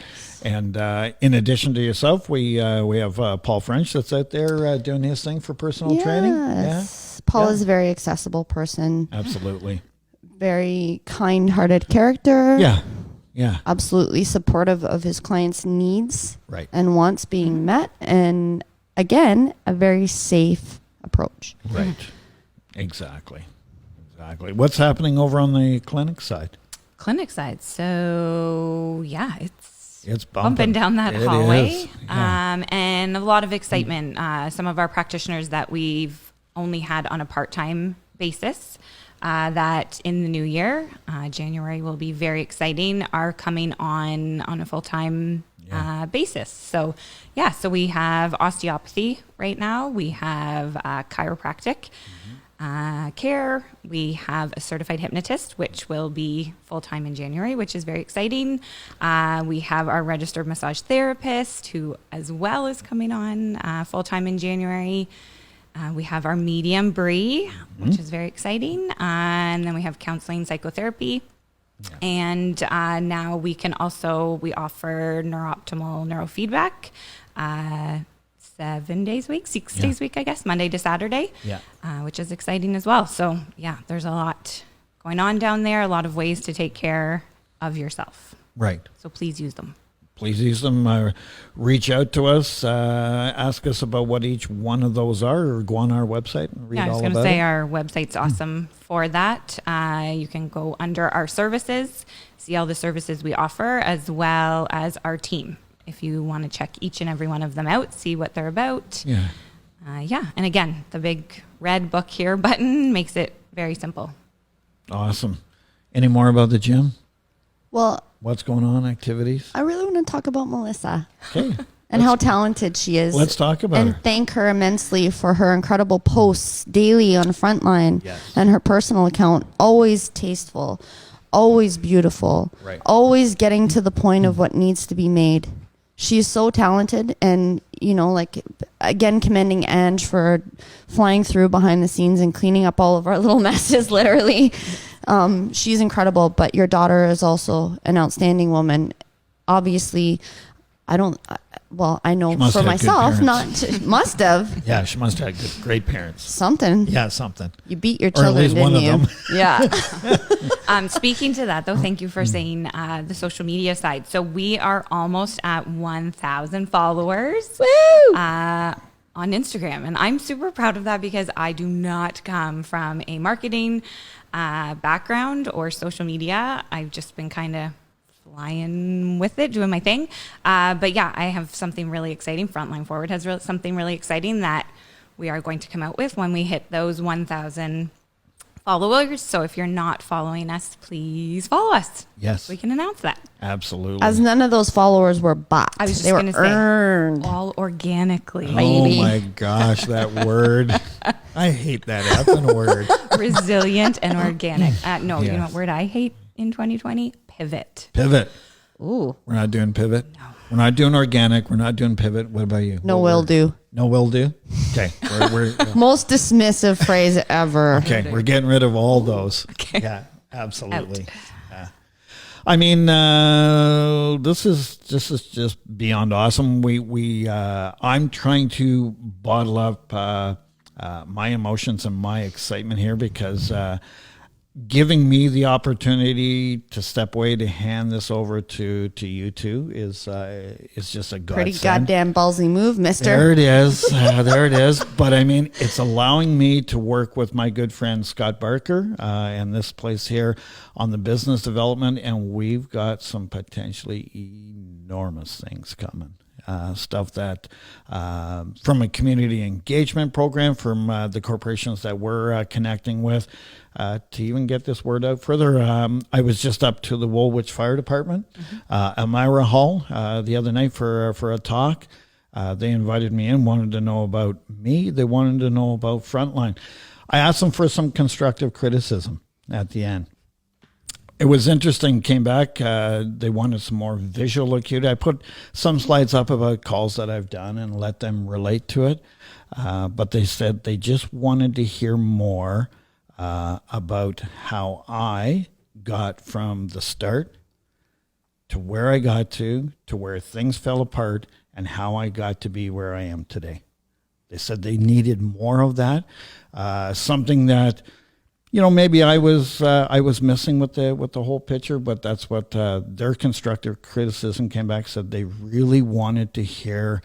And in addition to yourself, we have Paul French that's out there doing his thing for personal training. Yeah, Yes. Paul Yeah. is a very accessible person, absolutely. very kind-hearted character. Yeah, yeah. Absolutely supportive of his clients' needs Right. and wants being met. And again, a very safe approach. Right. Exactly. What's happening over on the clinic side? Clinic side. So, yeah, It's bumping down that It hallway. is. Yeah. And a lot of excitement. Some of our practitioners that we've only had on a part-time basis, that in the new year, January will be very exciting, are coming on a full-time basis. So we have osteopathy right now. We have chiropractic care. We have a certified hypnotist, which will be full-time in January, which is very exciting. We have our registered massage therapist, who as well is coming on full-time in January. We have our medium Bree, which is very exciting. And then we have counseling, psychotherapy. Yeah. And now we offer neurooptimal neurofeedback 7 days a week, 6 days a week, I guess, Monday to Saturday, which is exciting as well. So there's a lot going on down there, a lot of ways to take care of yourself. Right. So please use them. Please use them. Reach out to us. Ask us about what each one of those are, or go on our website and read all about it. I was going to say our website's awesome for that. You can go under our services, see all the services we offer, as well as our team. If you want to check each and every one of them out, see what they're about. Yeah. And again, the big red book here button makes it very simple. Awesome. Any more about the gym? Well, what's going on, activities? I really want to talk about Melissa. Okay. And how talented she is. Let's talk about her. And thank her immensely for her incredible posts daily on Frontline. Yes. And her personal account. Always tasteful, always beautiful, always getting to the point of what needs to be made. She's so talented, and, again, commending Ange for flying through behind the scenes and cleaning up all of our little messes, literally. She's incredible, but your daughter is also an outstanding woman. Obviously, I know for myself, must have. Yeah, she must have had great parents. Something. Yeah, something. You beat your children, or at least one didn't of them. Yeah. Speaking to that, though, thank you for saying the social media side. So we are almost at 1,000 followers on Instagram. And I'm super proud of that, because I do not come from a marketing background or social media. I've just been kind of flying with it, doing my thing. But I have something really exciting. Frontline Forward has something really exciting that we are going to come out with when we hit those 1,000 followers. So if you're not following us, please follow us. Yes. We can announce that. Absolutely. As none of those followers were bought. I was just going to say, earned. all organically. Oh my gosh, that word. I hate that effing word. Resilient and organic. You know what word I hate in 2020? Pivot. Ooh. We're not doing pivot? No. We're not doing organic. We're not doing pivot. What about you? No will do. No will do? Okay. We're Most dismissive phrase ever. Okay. We're getting rid of all those. Okay. Yeah, absolutely. Out. I mean, this is just beyond awesome. I'm trying to bottle up my emotions and my excitement here, because giving me the opportunity to step away to hand this over to you two is just a godsend. Pretty goddamn ballsy move, mister. There it is. There it is. But I mean, it's allowing me to work with my good friend Scott Barker and this place here on the business development, and we've got some potentially enormous things coming. Stuff that from a community engagement program from the corporations that we're connecting with to even get this word out further. I was just up to the Woolwich Fire Department, Elmira Hall, the other night for a talk. They invited me in, wanted to know about me. They wanted to know about Frontline. I asked them for some constructive criticism at the end. It was interesting, came back, they wanted some more visual acuity. I put some slides up about calls that I've done and let them relate to it. But they said they just wanted to hear more about how I got from the start to where I got to where things fell apart, and how I got to be where I am today. They said they needed more of that, something that, maybe I was missing with the whole picture, but that's what their constructive criticism came back, said they really wanted to hear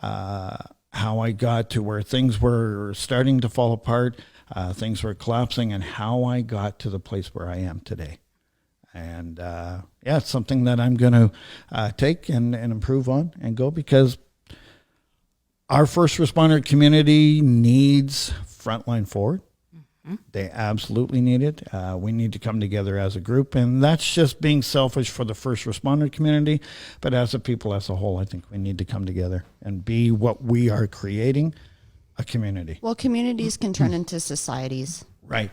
how I got to where things were starting to fall apart, things were collapsing, and how I got to the place where I am today. And it's something that I'm going to take and improve on and go, because our first responder community needs Frontline Forward. They absolutely need it. We need to come together as a group, and that's just being selfish for the first responder community. But as a people as a whole, I think we need to come together and be what we are creating, a community. Well, communities can turn into societies. Right.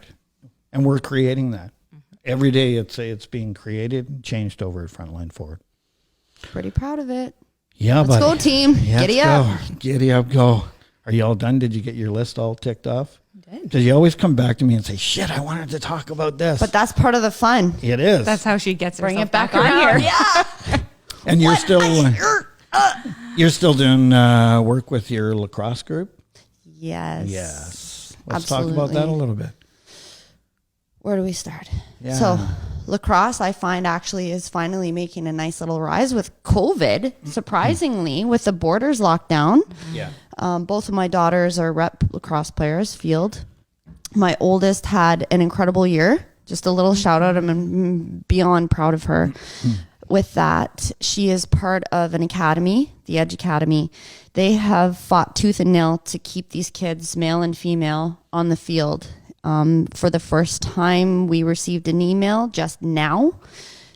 And we're creating that. Every day it's being created and changed over at Frontline Forward. Pretty proud of it. Yeah, Let's go, team. Giddy up. Giddy up, go. Are you all done? Did you get your list all ticked off? Because you always come back to me and say, shit, I wanted to talk about this. But that's part of the fun. It is. That's how she gets Bring herself it back on around. here. Yeah. And you're still doing work with your lacrosse group? Yes. Yes. Let's Absolutely. talk about that a little bit. Where do we start? Yeah. So lacrosse, I find actually is finally making a nice little rise with COVID, surprisingly, with the borders locked down. Yeah. Both of my daughters are rep lacrosse players, field. My oldest had an incredible year. Just a little shout out. I'm beyond proud of her. With that, she is part of an academy, the Edge Academy. They have fought tooth and nail to keep these kids, male and female, on the field. For the first time, we received an email just now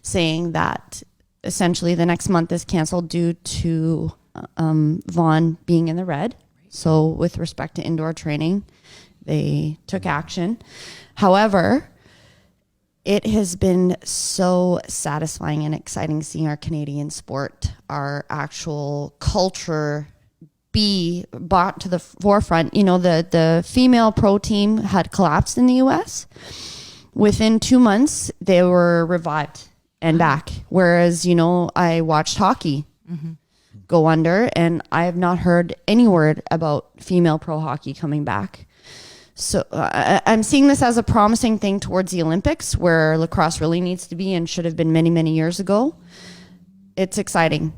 saying that essentially the next month is canceled due to Vaughn being in the red. So with respect to indoor training, they took action. However, it has been so satisfying and exciting seeing our Canadian sport, our actual culture be brought to the forefront. You know, the female pro team had collapsed in the US. Within 2 months, they were revived and back. Whereas, you know, I watched hockey go under, and I have not heard any word about female pro hockey coming back. So I'm seeing this as a promising thing towards the Olympics, where lacrosse really needs to be and should have been many, many years ago. It's exciting.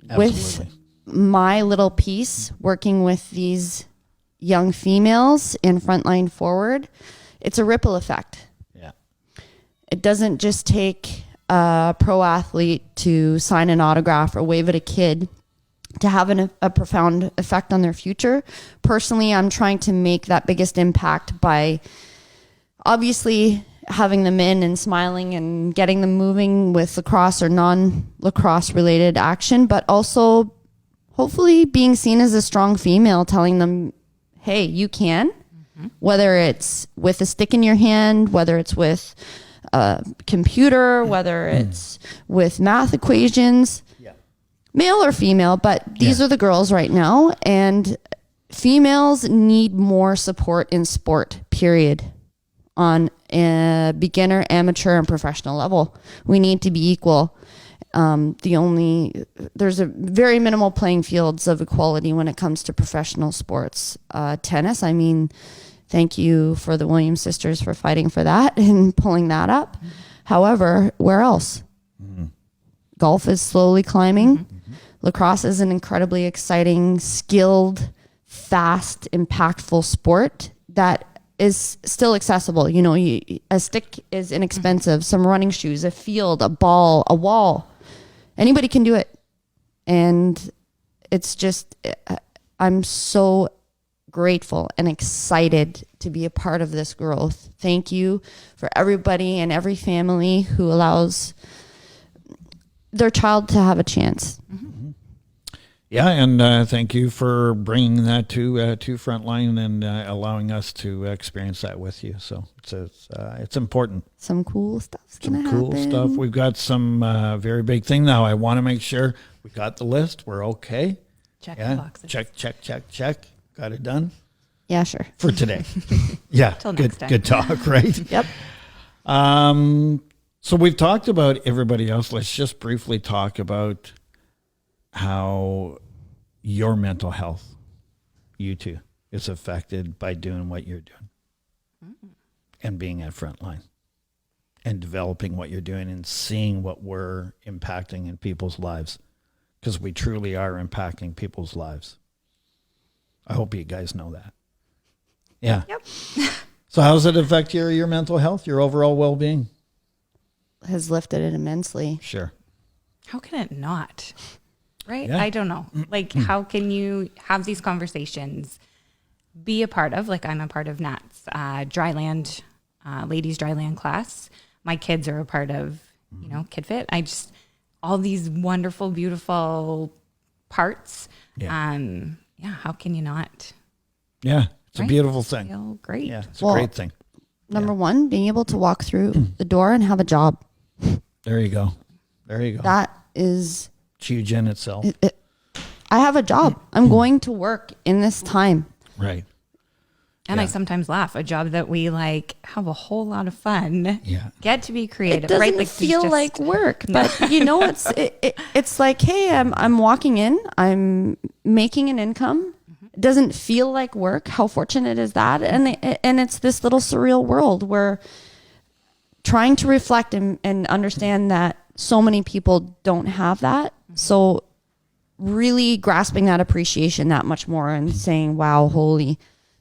Absolutely. With my little piece, working with these young females in Frontline Forward, it's a ripple effect. Yeah. It doesn't just take a pro athlete to sign an autograph or wave at a kid to have a profound effect on their future. Personally, I'm trying to make that biggest impact by obviously having them in and smiling and getting them moving with lacrosse or non-lacrosse related action, but also hopefully being seen as a strong female, telling them, hey, you can, whether it's with a stick in your hand, whether it's with a computer, whether it's with math equations, male or female, but these are the girls right now. And females need more support in sport, period, on a beginner, amateur, and professional level. We need to be equal. There's a very minimal playing fields of equality when it comes to professional sports. Tennis, I mean, thank you for the Williams sisters for fighting for that and pulling that up. However, where else? Golf is slowly climbing. Lacrosse is an incredibly exciting, skilled, fast, impactful sport that is still accessible. You know, a stick is inexpensive, some running shoes, a field, a ball, a wall. Anybody can do it. And it's just, I'm so grateful and excited to be a part of this growth. Thank you for everybody and every family who allows their child to have a chance. Yeah, and thank you for bringing that to Frontline and allowing us to experience that with you. So it's important. Some cool stuff's gonna Some cool happen. stuff. We've got some very big thing now. I want to make sure we got the list. We're okay. Check the boxes. Check. Got it done Yeah, sure. for today. Yeah, Till good next time. good talk, right? Yep. So we've talked about everybody else. Let's just briefly talk about how your mental health, you too, is affected by doing what you're doing and being at Frontline and developing what you're doing and seeing what we're impacting in people's lives, because we truly are impacting people's lives. I hope you guys know that. Yeah. Yep. So how does it affect your mental health, your overall well-being? Has lifted it immensely. Sure. How can it not? Right? Yeah. I don't know. Like, how can you have these conversations be a part of. Like, I'm a part of Nat's dryland, ladies dryland class. My kids are a part of, Kid Fit. All these wonderful, beautiful parts. Yeah. How can you not? Yeah, it's a Right? beautiful thing. Feel great. Yeah, it's a Well, great thing. Number one, being able to walk through the door and have a job. There you go. There you go. That is, It's huge in itself. I have a job. I'm going to work in this time. Right. And I Yeah. sometimes laugh. A job that we have a whole lot of fun. Yeah. Get to be creative. It doesn't right? Like, feel just- like work, but it's like, hey, I'm walking in, I'm making an income. It doesn't feel like work. How fortunate is that? And it's this little surreal world where trying to reflect and understand that so many people don't have that. So really grasping that appreciation that much more and saying, wow, holy,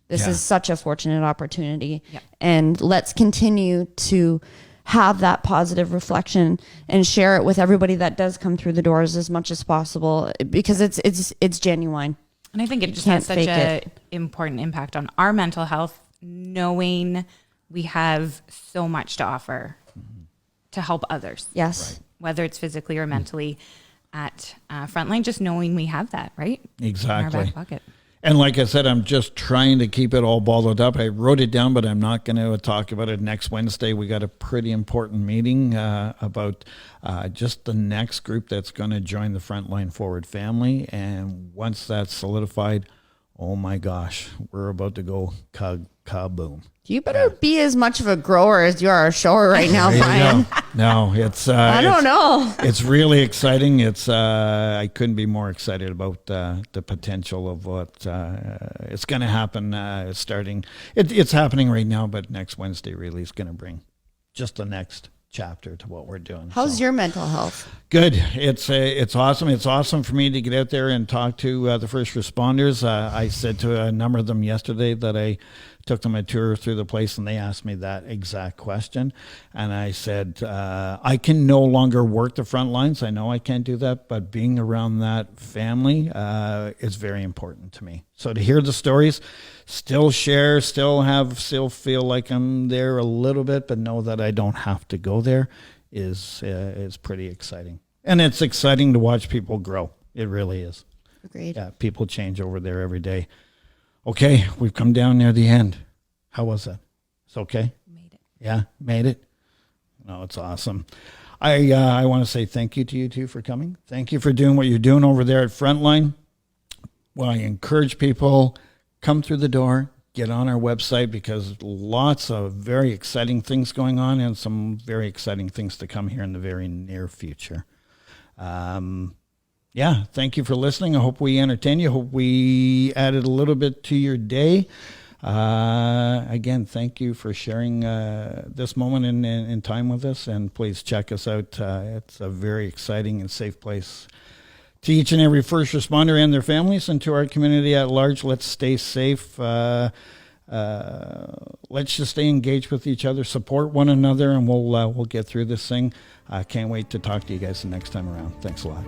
this Yeah. is such a fortunate opportunity. Yep. And let's continue to have that positive reflection and share it with everybody that does come through the doors as much as possible, because it's genuine. And I think it just can't has such fake a it. important impact on our mental health, knowing we have so much to offer to help others. Yes. Whether it's physically or mentally at Frontline, just knowing we have that, right? In our Exactly. back pocket. And like I said, I'm just trying to keep it all bottled up. I wrote it down, but I'm not going to talk about it next Wednesday. We got a pretty important meeting about just the next group that's going to join the Frontline Forward family. And once that's solidified, oh my gosh, we're about to go kaboom. You better be as much of a grower as you are a shower right now, There you Brian. go. No, it's I don't know. It's really exciting. It's I couldn't be more excited about the potential of what it's going to happen. Starting, it's happening right now, but next Wednesday really is going to bring just the next chapter to what we're doing. How's your mental health? Good. It's awesome. It's awesome for me to get out there and talk to the first responders. I said to a number of them yesterday that I took them a tour through the place, and they asked me that exact question. And I said, I can no longer work the front lines. I know I can't do that, but being around that family is very important to me. So to hear the stories, still share, still feel like I'm there a little bit, but know that I don't have to go there is pretty exciting. And it's exciting to watch people grow. It really is. Agreed. Yeah, people change over there every day. Okay, we've come down near the end. How was that? It's okay? Made it. Yeah, made it? No, it's awesome. I want to say thank you to you two for coming. Thank you for doing what you're doing over there at Frontline. Well, I encourage people, come through the door, get on our website, because lots of very exciting things going on and some very exciting things to come here in the very near future. Yeah, thank you for listening. I hope we entertained you. Hope we added a little bit to your day. Again, thank you for sharing this moment in time with us, and please check us out. It's a very exciting and safe place. To each and every first responder and their families, and to our community at large, let's stay safe. Let's just stay engaged with each other, support one another, and we'll get through this thing. I can't wait to talk to you guys the next time around. Thanks a lot.